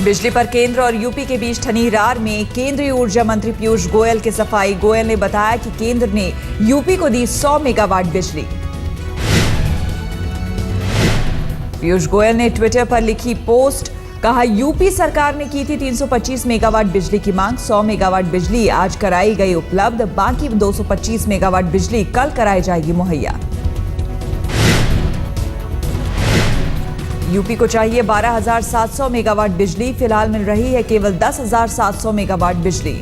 बिजली पर केंद्र और यूपी के बीच ठनी रार में केंद्रीय ऊर्जा मंत्री पीयूष गोयल की सफाई। गोयल ने बताया कि केंद्र ने यूपी को दी 100 मेगावाट बिजली। पीयूष गोयल ने ट्विटर पर लिखी पोस्ट, कहा यूपी सरकार ने की थी 325 मेगावाट बिजली की मांग। 100 मेगावाट बिजली आज कराई गई उपलब्ध, बाकी 225 मेगावाट बिजली कल कराई जाएगी मुहैया। यूपी को चाहिए 12,700 मेगावाट बिजली, फिलहाल मिल रही है केवल 10,700 मेगावाट बिजली।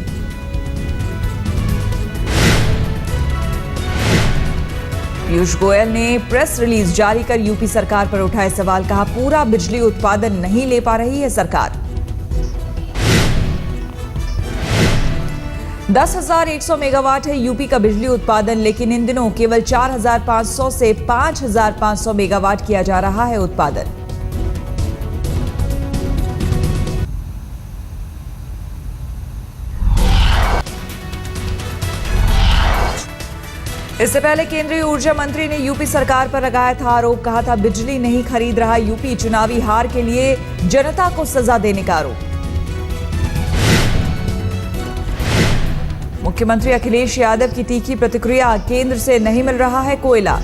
पीयूष गोयल ने प्रेस रिलीज जारी कर यूपी सरकार पर उठाए सवाल। कहा पूरा बिजली उत्पादन नहीं ले पा रही है सरकार। 10,100 मेगावाट है यूपी का बिजली उत्पादन, लेकिन इन दिनों केवल 4,500 से 5,500 मेगावाट किया जा रहा है उत्पादन। इससे पहले केंद्रीय ऊर्जा मंत्री ने यूपी सरकार पर लगाया था आरोप। कहा था बिजली नहीं खरीद रहा यूपी, चुनावी हार के लिए जनता को सजा देने का आरोप। मुख्यमंत्री अखिलेश यादव की तीखी प्रतिक्रिया, केंद्र से नहीं मिल रहा है कोयला।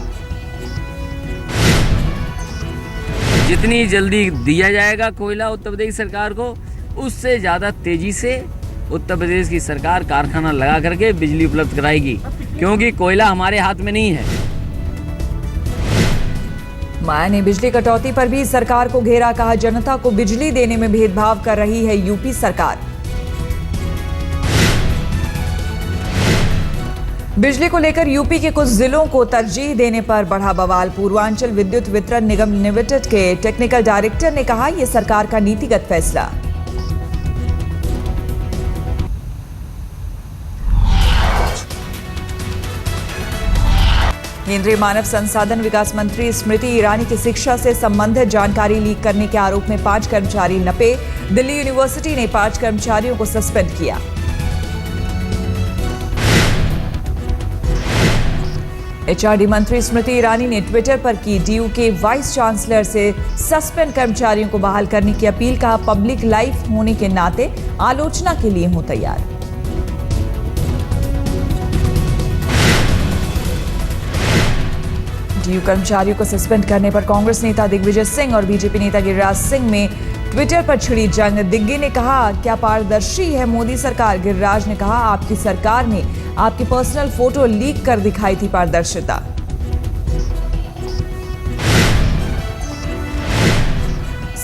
जितनी जल्दी दिया जाएगा कोयला उत्तर प्रदेश सरकार को, उससे ज्यादा तेजी से उत्तर प्रदेश की सरकार कारखाना लगा करके बिजली उपलब्ध कराएगी, क्योंकि कोयला हमारे हाथ में नहीं है। माया ने बिजली कटौती पर भी सरकार को घेरा। कहा जनता को बिजली देने में भेदभाव कर रही है यूपी सरकार। बिजली को लेकर यूपी के कुछ जिलों को तरजीह देने पर बढ़ा बवाल। पूर्वांचल विद्युत वितरण निगम लिमिटेड के टेक्निकल डायरेक्टर ने कहा यह सरकार का नीतिगत फैसला। केंद्रीय मानव संसाधन विकास मंत्री स्मृति ईरानी की शिक्षा से संबंधित जानकारी लीक करने के आरोप में 5 कर्मचारी नपे। दिल्ली यूनिवर्सिटी ने 5 कर्मचारियों को सस्पेंड किया। एचआरडी मंत्री स्मृति ईरानी ने ट्विटर पर की डीयू के वाइस चांसलर से सस्पेंड कर्मचारियों को बहाल करने की अपील। कहा पब्लिक लाइफ होने के नाते आलोचना के लिए हूं तैयार। डीयू कर्मचारियों को सस्पेंड करने पर कांग्रेस नेता दिग्विजय सिंह और बीजेपी नेता गिरिराज सिंह में ट्विटर पर छिड़ी जंग। दिग्गी ने कहा क्या पारदर्शी है मोदी सरकार। गिरिराज ने कहा आपकी सरकार ने आपकी पर्सनल फोटो लीक कर दिखाई थी पारदर्शिता।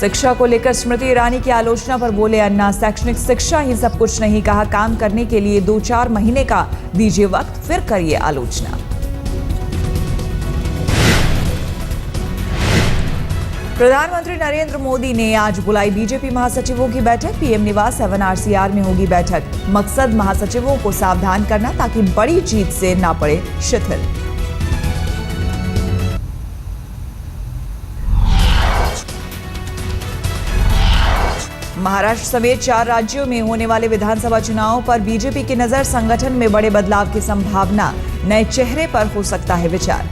शिक्षा को लेकर स्मृति ईरानी की आलोचना पर बोले अन्ना, शैक्षणिक शिक्षा ही सब कुछ नहीं। कहा काम करने के लिए 2-4 महीने का दीजिए वक्त, फिर करिए आलोचना। प्रधानमंत्री नरेंद्र मोदी ने आज बुलाई बीजेपी महासचिवों की बैठक। पीएम निवास 7 RCR में होगी बैठक। मकसद महासचिवों को सावधान करना ताकि बड़ी जीत से ना पड़े शिथिल। महाराष्ट्र समेत 4 राज्यों में होने वाले विधानसभा चुनावों पर बीजेपी की नजर। संगठन में बड़े बदलाव की संभावना, नए चेहरे पर हो सकता है विचार।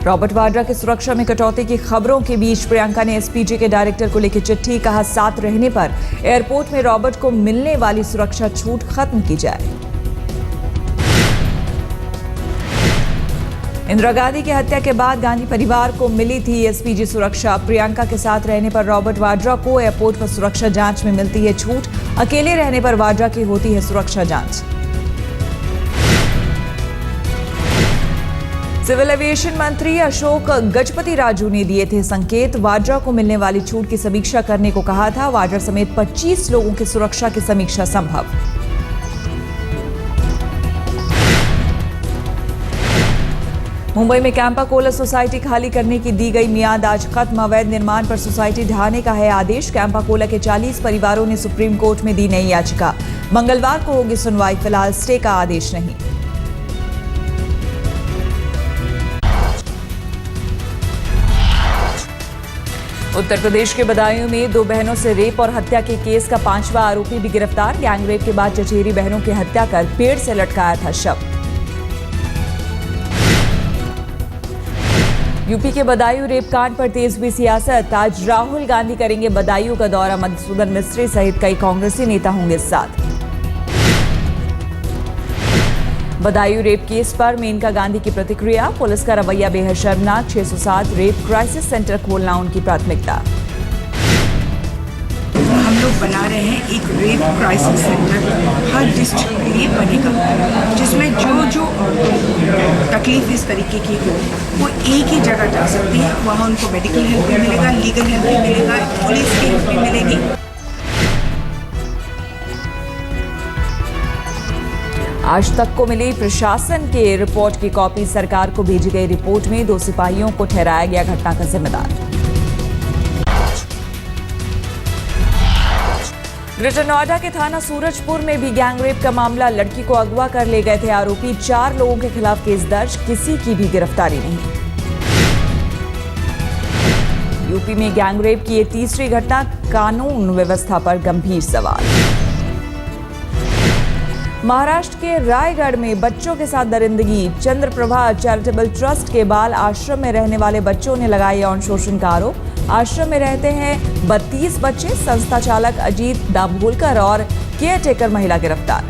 रॉबर्ट वाड्रा की सुरक्षा में कटौती की खबरों के बीच प्रियंका ने एसपीजी के डायरेक्टर को लेकर चिट्ठी। कहा साथ रहने पर एयरपोर्ट में रॉबर्ट को मिलने वाली सुरक्षा छूट खत्म की जाए। इंदिरा गांधी की हत्या के बाद गांधी परिवार को मिली थी एसपीजी सुरक्षा। प्रियंका के साथ रहने पर रॉबर्ट वाड्रा को एयरपोर्ट पर सुरक्षा जांच में मिलती है छूट। अकेले रहने पर वाड्रा की होती है सुरक्षा जांच। सिविल एविएशन मंत्री अशोक गजपति राजू ने दिए थे संकेत। वाड्रा को मिलने वाली छूट की समीक्षा करने को कहा था। वाड्रा समेत 25 लोगों की सुरक्षा की समीक्षा संभव। मुंबई में कैंपा कोला सोसाइटी खाली करने की दी गई मियाद आज खत्म। अवैध निर्माण पर सोसाइटी ढहाने का है आदेश। कैंपा कोला के 40 परिवारों ने सुप्रीम कोर्ट में दी नई याचिका। मंगलवार को होगी सुनवाई, फिलहाल स्टे का आदेश नहीं। उत्तर प्रदेश के बदायूं में 2 बहनों से रेप और हत्या के केस का 5वां आरोपी भी गिरफ्तार। गैंगरेप के बाद चचेरी बहनों की हत्या कर पेड़ से लटकाया था शव। यूपी के बदायूं रेप कांड पर तेज हुई सियासत। आज राहुल गांधी करेंगे बदायूं का दौरा। मधुसूदन मिस्त्री सहित कई कांग्रेसी नेता होंगे साथ। बदायूं रेप केस पर मेनका गांधी की प्रतिक्रिया। पुलिस का रवैया बेहद शर्मनाक। 607 रेप क्राइसिस सेंटर खोलना उनकी प्राथमिकता। हम लोग बना रहे हैं एक रेप क्राइसिस सेंटर हर डिस्ट्रिक्ट के लिए बनेगा, जिसमें जो तकलीफ इस तरीके की हो वो एक ही जगह जा सकती है। वहाँ उनको मेडिकल हेल्प भी मिलेगा, लीगल हेल्प भी मिलेगा, पुलिस की हेल्प भी मिलेगी। आज तक को मिली प्रशासन के रिपोर्ट की कॉपी। सरकार को भेजी गई रिपोर्ट में 2 सिपाहियों को ठहराया गया घटना का जिम्मेदार। ग्रेटर नोएडा के थाना सूरजपुर में भी गैंगरेप का मामला। लड़की को अगवा कर ले गए थे आरोपी। 4 लोगों के खिलाफ केस दर्ज, किसी की भी गिरफ्तारी नहीं। यूपी में गैंगरेप की ये तीसरी घटना। कानून व्यवस्था पर गंभीर सवाल। महाराष्ट्र के रायगढ़ में बच्चों के साथ दरिंदगी। चंद्रप्रभा चैरिटेबल ट्रस्ट के बाल आश्रम में रहने वाले बच्चों ने लगाया यौन शोषण का आरोप। आश्रम में रहते हैं 32 बच्चे। संस्था चालक अजीत दाभोलकर और केयरटेकर महिला गिरफ्तार।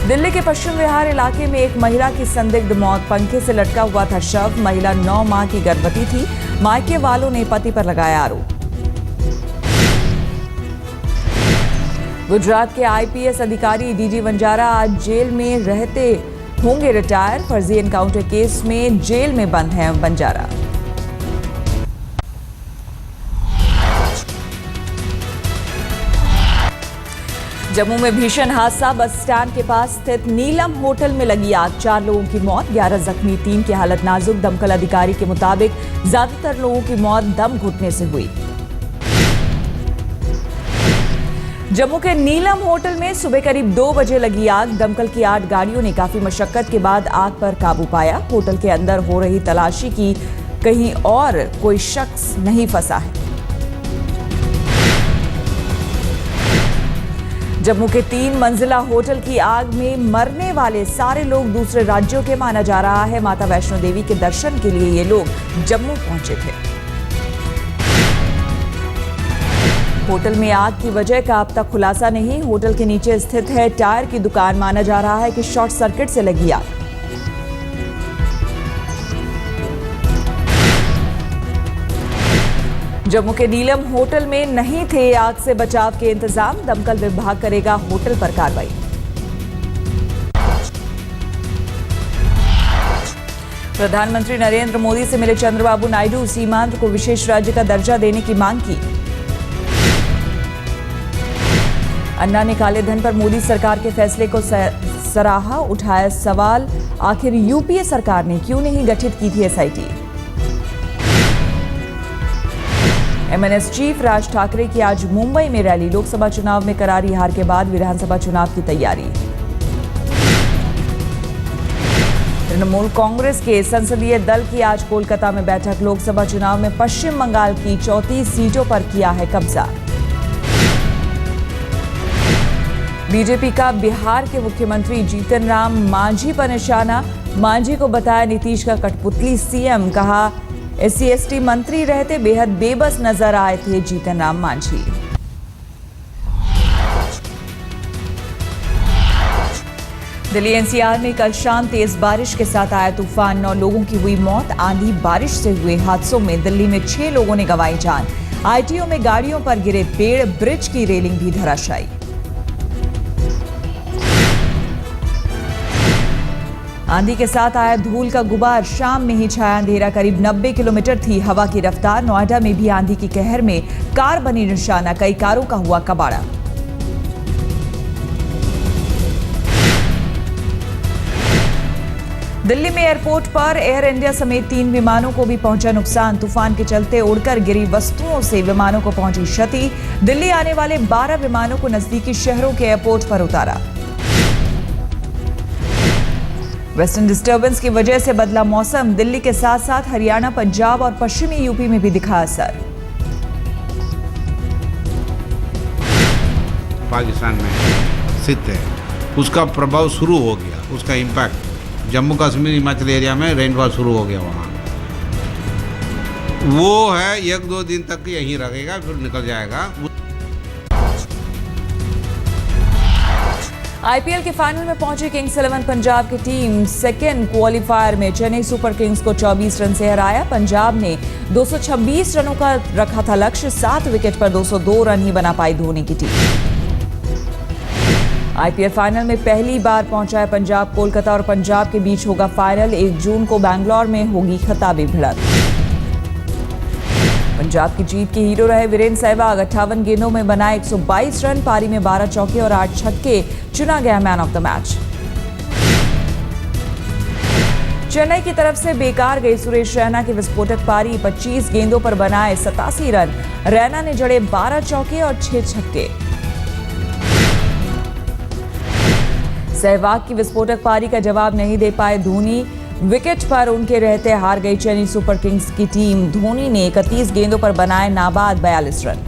दिल्ली के पश्चिम विहार इलाके में एक महिला की संदिग्ध मौत। पंखे से लटका हुआ था शव। महिला 9 माह की गर्भवती थी। मायके वालों ने पति पर लगाया आरोप। गुजरात के आईपीएस अधिकारी डीजी वंजारा आज जेल में रहते होंगे रिटायर। फर्जी एनकाउंटर केस में जेल में बंद हैं वंजारा। जम्मू में भीषण हादसा। बस स्टैंड के पास स्थित नीलम होटल में लगी आग। 4 लोगों की मौत, 11 जख्मी। 3 की हालत नाजुक। दमकल अधिकारी के मुताबिक ज्यादातर लोगों की मौत दम घुटने से हुई। जम्मू के नीलम होटल में सुबह करीब 2 बजे लगी आग। दमकल की 8 गाड़ियों ने काफी मशक्कत के बाद आग पर काबू पाया। होटल के अंदर हो रही तलाशी की कहीं और कोई शख्स नहीं फंसा है। जम्मू के 3 मंजिला होटल की आग में मरने वाले सारे लोग दूसरे राज्यों के माना जा रहा है। माता वैष्णो देवी के दर्शन के लिए ये लोग जम्मू पहुंचे थे। होटल में आग की वजह का अब तक खुलासा नहीं। होटल के नीचे स्थित है टायर की दुकान। माना जा रहा है कि शॉर्ट सर्किट से लगी आग। जम्मू के नीलम होटल में नहीं थे आग से बचाव के इंतजाम। दमकल विभाग करेगा होटल पर कार्रवाई। प्रधानमंत्री नरेंद्र मोदी से मिले चंद्रबाबू नायडू। सीमांध्र को विशेष राज्य का दर्जा देने की मांग की। अन्ना ने काले धन पर मोदी सरकार के फैसले को सराहा। उठाया सवाल, आखिर यूपीए सरकार ने क्यों नहीं गठित की थी SIT. MNS chief Raj Thackeray की आज मुंबई में रैली। लोकसभा चुनाव में करारी हार के बाद विधानसभा चुनाव की तैयारी। तृणमूल कांग्रेस के संसदीय दल की आज कोलकाता में बैठक। लोकसभा चुनाव में पश्चिम बंगाल की 34 सीटों पर किया है कब्जा। बीजेपी का बिहार के मुख्यमंत्री जीतन राम मांझी पर निशाना। मांझी को बताया नीतीश का कठपुतली सीएम। कहा एससी/एसटी मंत्री रहते बेहद बेबस नजर आए थे जीतन राम मांझी। दिल्ली एनसीआर में कल शाम तेज बारिश के साथ आया तूफान। 9 लोगों की हुई मौत। आंधी बारिश से हुए हादसों में दिल्ली में 6 लोगों ने गंवाई जान। आईटीओ में गाड़ियों पर गिरे पेड़। ब्रिज की रेलिंग भी धराशायी। आंधी के साथ आया धूल का गुबार। शाम में ही छाया अंधेरा। करीब 90 किलोमीटर थी हवा की रफ्तार। नोएडा में भी आंधी की कहर में कार बनी निशाना। कई कारों का हुआ कबाड़ा। दिल्ली में एयरपोर्ट पर एयर इंडिया समेत 3 विमानों को भी पहुंचा नुकसान। तूफान के चलते उड़कर गिरी वस्तुओं से विमानों को पहुंची क्षति। दिल्ली आने वाले 12 विमानों को नजदीकी शहरों के एयरपोर्ट पर उतारा। वेस्टर्न डिस्टर्बेंस की वजह से बदला मौसम। दिल्ली के साथ साथ हरियाणा, पंजाब और पश्चिमी यूपी में भी दिखा असर। पाकिस्तान में स्थित है, उसका प्रभाव शुरू हो गया, उसका इम्पैक्ट जम्मू कश्मीर हिमाचल एरिया में रेनफॉल शुरू हो गया वहाँ। वो है 1-2 दिन तक यहीं रहेगा, फिर निकल जाएगा। आईपीएल के फाइनल में पहुंची किंग्स 11 पंजाब की टीम सेकेंड क्वालिफायर में चेन्नई सुपर किंग्स को 24 रन से हराया। पंजाब ने 226 रनों का रखा था लक्ष्य, 7 विकेट पर 202 रन ही बना पाई धोनी की टीम। आईपीएल फाइनल में पहली बार पहुंचा है पंजाब। कोलकाता और पंजाब के बीच होगा फाइनल। 1 जून को बैंगलोर में होगी खिताबी भिड़ंत। पंजाब की जीत के हीरो रहे वीरेंद्र सहवाग। 58 गेंदों में बनाए 122 रन, पारी में 12 चौके और 8 छक्के, चुना गया man of the match. Chennai की तरफ से बेकार गई सुरेश रैना की विस्फोटक पारी। 25 गेंदों पर बनाए 87 रन, रैना ने जड़े 12 चौके और 6 छक्के। सहवाग की विस्फोटक पारी का जवाब नहीं दे पाए धोनी। विकेट पर उनके रहते हार गई चेन्नई सुपर किंग्स की टीम। धोनी ने 31 गेंदों पर बनाए नाबाद 42 रन।